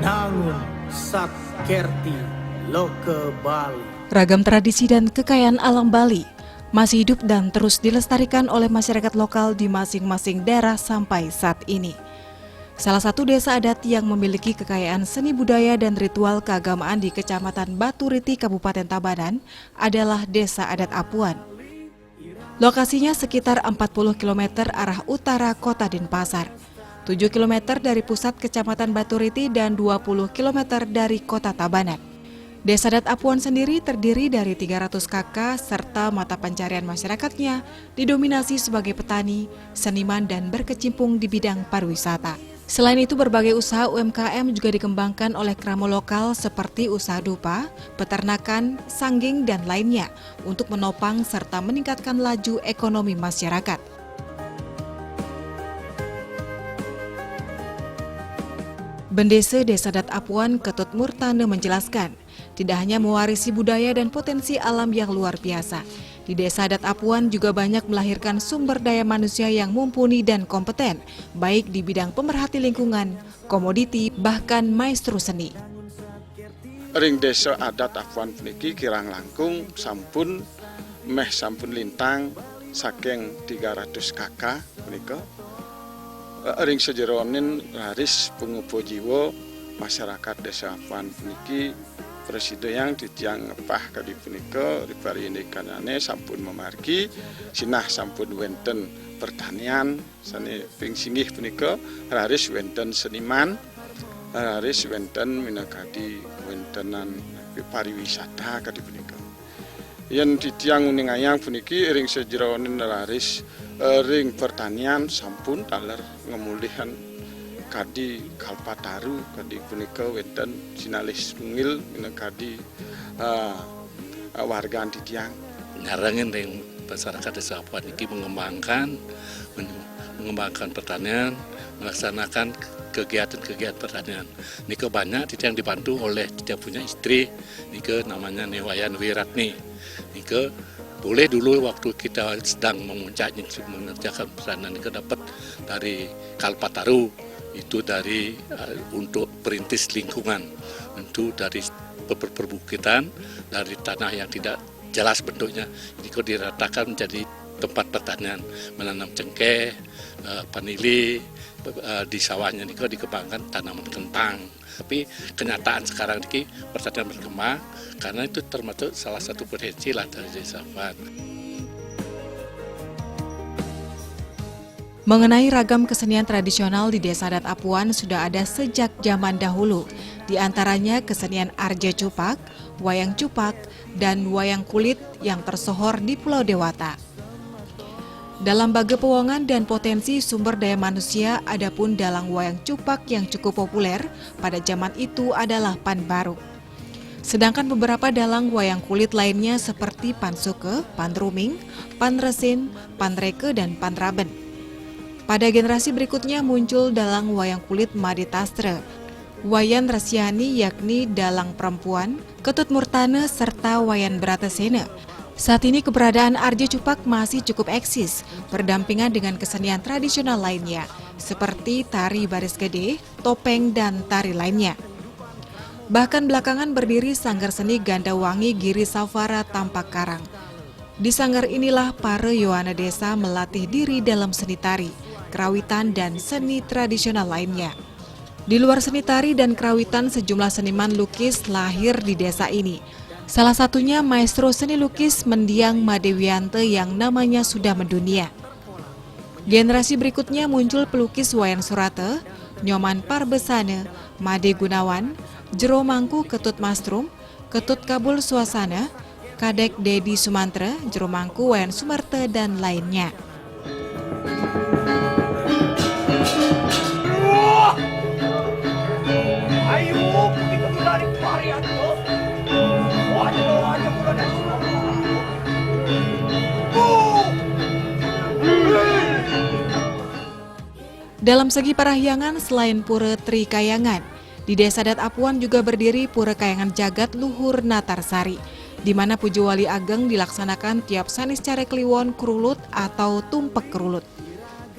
Nangun Sat Kerti Loke Bali. Ragam tradisi dan kekayaan alam Bali masih hidup dan terus dilestarikan oleh masyarakat lokal di masing-masing daerah sampai saat ini. Salah satu desa adat yang memiliki kekayaan seni budaya dan ritual keagamaan di Kecamatan Baturiti, Kabupaten Tabanan adalah Desa Adat Apuan. Lokasinya sekitar 40 km arah utara Kota Denpasar, 7 km dari pusat Kecamatan Baturiti dan 20 km dari Kota Tabanan. Desa Adat Apuan sendiri terdiri dari 300 kakak serta mata pencarian masyarakatnya didominasi sebagai petani, seniman dan berkecimpung di bidang pariwisata. Selain itu berbagai usaha UMKM juga dikembangkan oleh kramo lokal seperti usaha dupa, peternakan, sangging dan lainnya untuk menopang serta meningkatkan laju ekonomi masyarakat. Bendese Desa Adat Apuan Ketut Murtane menjelaskan, tidak hanya mewarisi budaya dan potensi alam yang luar biasa, di Desa Adat Apuan juga banyak melahirkan sumber daya manusia yang mumpuni dan kompeten, baik di bidang pemerhati lingkungan, komoditi, bahkan maestro seni. Ring Desa Adat Apuan puniki kirang langkung sampun lintang saking 300 kakak punika. Ring sejeronin laris pengupo jiwa masyarakat Desa Apuan puniki presiden yang ditiang ngepah kadi punika ribari kanane sampun memargi sinah sampun wenten pertanian sane ping singgih punika laris wenten seniman laris wenten minakadi wentenan pariwisata kadi punika yen ditiang uningayang puniki ring sejeronin laris ring pertanian sampun taler ngemulihan kadi Kalpataru kadi punika wenten sinalis tungil minangkadi warga antitiang. Ngarangin ring masyarakat Desa Apuan ini mengembangkan pertanian, melaksanakan kegiatan-kegiatan pertanian. Niko banyak yang dibantu oleh dia punya istri, niko namanya Newayan Wiratni. Niko boleh dulu waktu kita sedang memuncaknya mengerjakan pertanian niko dapat dari Kalpataru. Itu dari untuk perintis lingkungan, itu dari perbukitan, dari tanah yang tidak jelas bentuknya, ini kok diratakan menjadi tempat pertanian, menanam cengkeh, vanili, di sawahnya ini kok dikembangkan tanaman kentang. Tapi kenyataan sekarang ini pertanian berkembang, karena itu termasuk salah satu potensi lah dari Desa Apuan. Mengenai ragam kesenian tradisional di Desa Adat Apuan sudah ada sejak zaman dahulu, di antaranya kesenian Arja Cupak, Wayang Cupak, dan Wayang Kulit yang tersohor di Pulau Dewata. Dalam Bage Pewongan dan potensi sumber daya manusia, adapun dalang Wayang Cupak yang cukup populer pada zaman itu adalah Pan Baru. Sedangkan beberapa dalang wayang kulit lainnya seperti Pan Suke, Pan Ruming, Pan Resin, Pan Reke, dan Pan Raben. Pada generasi berikutnya muncul dalang wayang kulit Madi Tastre, Wayan Rasiani yakni dalang perempuan, Ketut Murtane, serta Wayan Bratasena. Saat ini keberadaan Arja Cupak masih cukup eksis, berdampingan dengan kesenian tradisional lainnya, seperti tari baris gede, topeng, dan tari lainnya. Bahkan belakangan berdiri Sanggar Seni Gandawangi Giri Safara Tampak Karang. Di sanggar inilah para Yohana Desa melatih diri dalam seni tari, kerawitan, dan seni tradisional lainnya. Di luar seni tari dan kerawitan, sejumlah seniman lukis lahir di desa ini. Salah satunya maestro seni lukis Mendiang Madewiante yang namanya sudah mendunia. Generasi berikutnya muncul pelukis Wayan Surate, Nyoman Parbesane, Made Gunawan, Jero Mangku Ketut Mastrum, Ketut Kabul Suasana, Kadek Dedi Sumantre, Jero Mangku Wayan Sumarte, dan lainnya. Dalam segi parahyangan, selain Pura Trikayangan, di Desa Adat Apuan juga berdiri Pura Kayangan Jagat Luhur Natarsari, di mana Pujo Wali Ageng dilaksanakan tiap Sanis Care Kliwon Kerulut atau Tumpek Kerulut.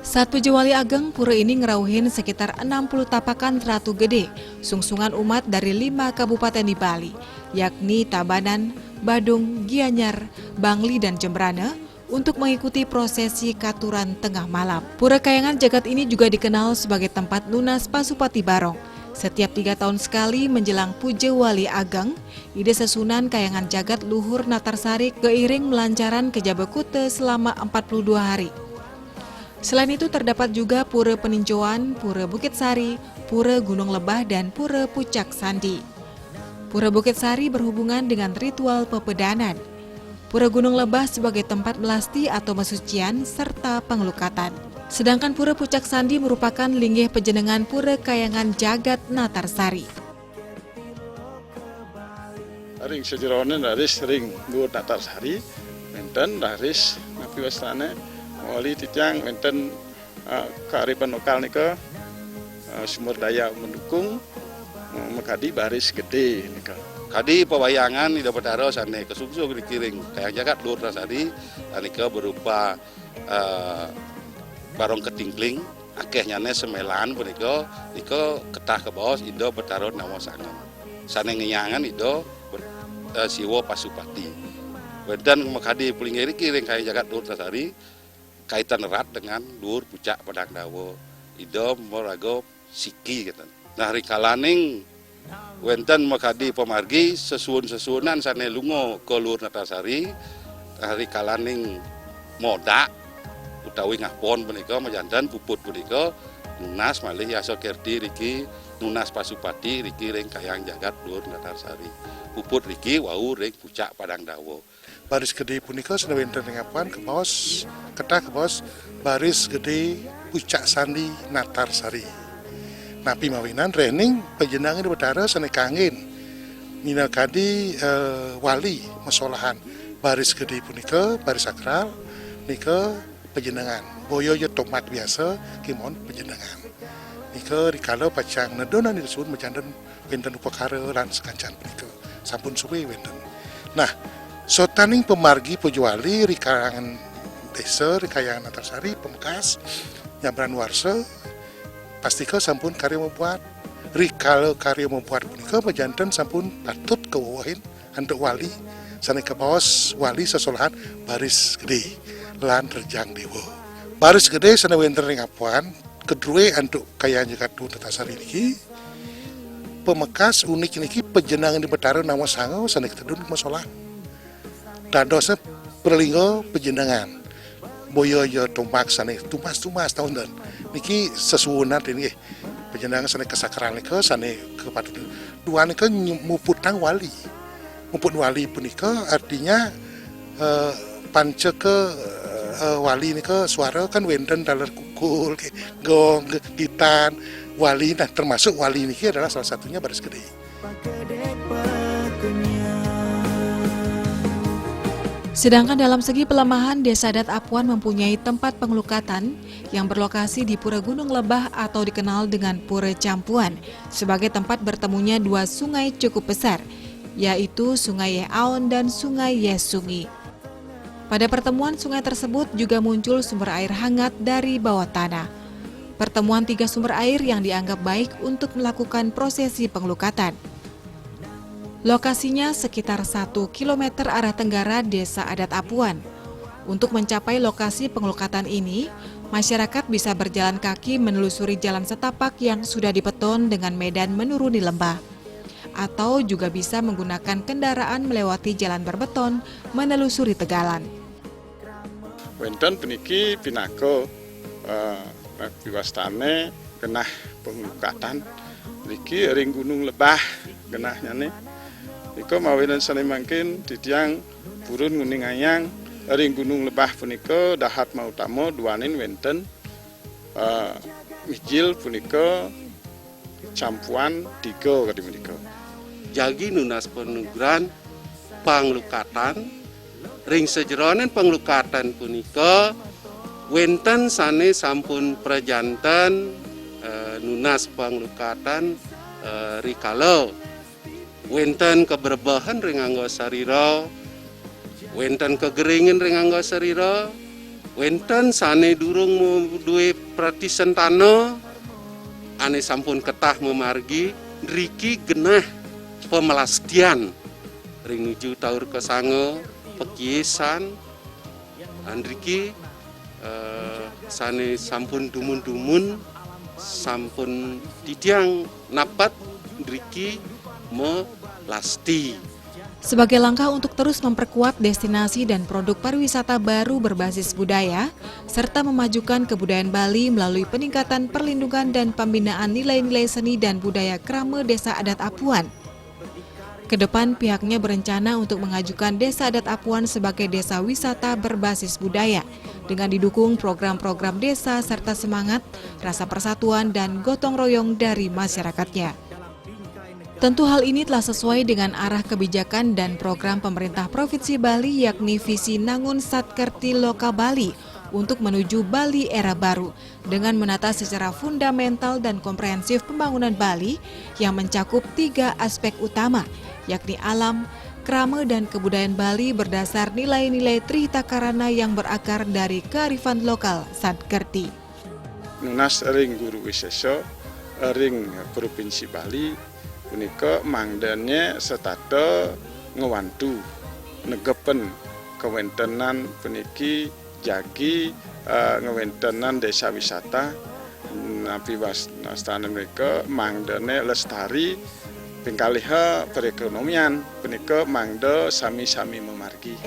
Saat Puja Wali Ageng, pura ini ngerauhin sekitar 60 tapakan ratu gede, sungsungan umat dari 5 kabupaten di Bali, yakni Tabanan, Badung, Gianyar, Bangli, dan Jembrana, untuk mengikuti prosesi katuran tengah malam. Pura Kayangan Jagat ini juga dikenal sebagai tempat lunas Pasupati Barong. Setiap 3 tahun sekali menjelang Puja Wali Ageng, ide Sesunan Kayangan Jagat Luhur Natarsari keiring melancaran ke Jabekute selama 42 hari. Selain itu terdapat juga Pura Peninjauan, Pura Bukit Sari, Pura Gunung Lebah, dan Pura Pucak Sandi. Pura Bukit Sari berhubungan dengan ritual pepedanan. Pura Gunung Lebah sebagai tempat melasti atau mesucian serta pengelukatan. Sedangkan Pura Pucak Sandi merupakan linggih pejenengan Pura Kayangan Jagat Natarsari. Ring sejeronen daris ring Gur Natarsari, menten daris Napi Wastane, wali titiang menten kearifan lokal nika sumber daya mendukung mekadi baris gede nika. Kadi pewayangan ida betaro sane kesungsung dikiring Kayang Jagat Luhur Natarsari anika berupa barong ketingkling akehnya semelan punika nika ketah ke bawah ida betaro nama sangem. Sane ngeyangan ida siwa Pasupati. Wedan mekadi pulingeri kiring Kayang Jagat Luhur Natarsari kaitan erat dengan Luhur Pucak Padang Dawa. Ida morago siki gitu. Nah rikalaning wenten mekadi pemargi sesuun-sesuunan sane lungo ke Luhur Natarsari. Nah rikalaning modak utawi ngapon punika majanten puput punika nunas malih Yaso Kerti riki nunas Pasupati riki ring Kayang Jagat Luhur Natarsari. Puput riki wau ring Pucak Padang Dawa. Baris gede punika sudah wenten ngapan ke bawah ketah ke bawah baris gede Pucak Sandi Natarsari. Napi mawinan training penjenengan di betara sane kangin mina kadi wali masolahan baris gede punika baris sakral nika penjenengan boyo yo tomat biasa kimon penjenengan nika rikala pacang nedonan disebut majanten wenten upakara lan sekancan punika sampun suwe wenten. Nah sotaning pemargi Puja Wali rikayangan desa rikayangan Natarsari Pemkas nyabran warsa pastika sampun karya membuat rikala karya membuat punika majanten sampun patut kewawahin handuk wali sane ke bawah wali sesolahan baris gede lan Rejang Dewa. Baris gede sane wenten ring apuan kedue handuk Kayang Jagat Luhur Natarsari niki Pemekas unik niki penjenengan di betara nama sango sane ketedun masalah dadosnya perlinggo penjenengan boyo yo tombak sane tumas tahun dan niki sesuunan ini penjenengan sane kesakral nika sane kepatut dua nika muputang wali muput wali punika artinya panca ke wali nika suara kan wenten dalar kukul gong gitan wali nah termasuk wali niki adalah salah satunya baris gede. Sedangkan dalam segi pelemahan, Desa Adat Apuan mempunyai tempat pengelukatan yang berlokasi di Pura Gunung Lebah atau dikenal dengan Pura Campuan sebagai tempat bertemunya 2 sungai cukup besar, yaitu Sungai Yeaon dan Sungai Yesungi. Pada pertemuan sungai tersebut juga muncul sumber air hangat dari bawah tanah. Pertemuan 3 sumber air yang dianggap baik untuk melakukan prosesi pengelukatan. Lokasinya sekitar 1 km arah tenggara Desa Adat Apuan. Untuk mencapai lokasi pengelukatan ini, masyarakat bisa berjalan kaki menelusuri jalan setapak yang sudah dibeton dengan medan menuruni lembah. Atau juga bisa menggunakan kendaraan melewati jalan berbeton menelusuri tegalan. Wenten peniki pinako piwastane genah pengelukatan niki ring Gunung Lebah genahnya nih. Iko mawinan sane mangkin titiang purun nguning ayang ring Gunung Lebah punika dahat mautama duanin wenten mijil punika Campuan 3 kadi menika. Jagi nunas penuguran panglukatan ring sejeronen panglukatan punika wenten sane sampun prajanten nunas panglukatan rikala wenten keberbahan ring anggo sarira wenten kegeringin ring anggo sarira Wenten sane durung duwe pratisen tanah, ane sampun ketah memargi, nriki genah pemelastian ring nuju taur kesange pekiesan, nriki sane sampun dumun-dumun, sampun tidiang napat nriki melasti. Sebagai langkah untuk terus memperkuat destinasi dan produk pariwisata baru berbasis budaya, serta memajukan kebudayaan Bali melalui peningkatan perlindungan dan pembinaan nilai-nilai seni dan budaya Krama Desa Adat Apuan. Kedepan pihaknya berencana untuk mengajukan Desa Adat Apuan sebagai desa wisata berbasis budaya, dengan didukung program-program desa serta semangat, rasa persatuan dan gotong royong dari masyarakatnya. Tentu hal ini telah sesuai dengan arah kebijakan dan program pemerintah Provinsi Bali, yakni visi Nangun Satkerti Loka Bali untuk menuju Bali era baru dengan menata secara fundamental dan komprehensif pembangunan Bali yang mencakup 3 aspek utama, yakni alam, krama dan kebudayaan Bali berdasar nilai-nilai Trihitakarana yang berakar dari kearifan lokal Satkerti. Nunas ring guru wisesa ring Provinsi Bali punika mangdane setata ngewantu negepen kewentenan puniki jagi ngewentenan desa wisata napi wastana mereka mangdane lestari pingkaliha perekonomian punika mangda sami-sami memargi.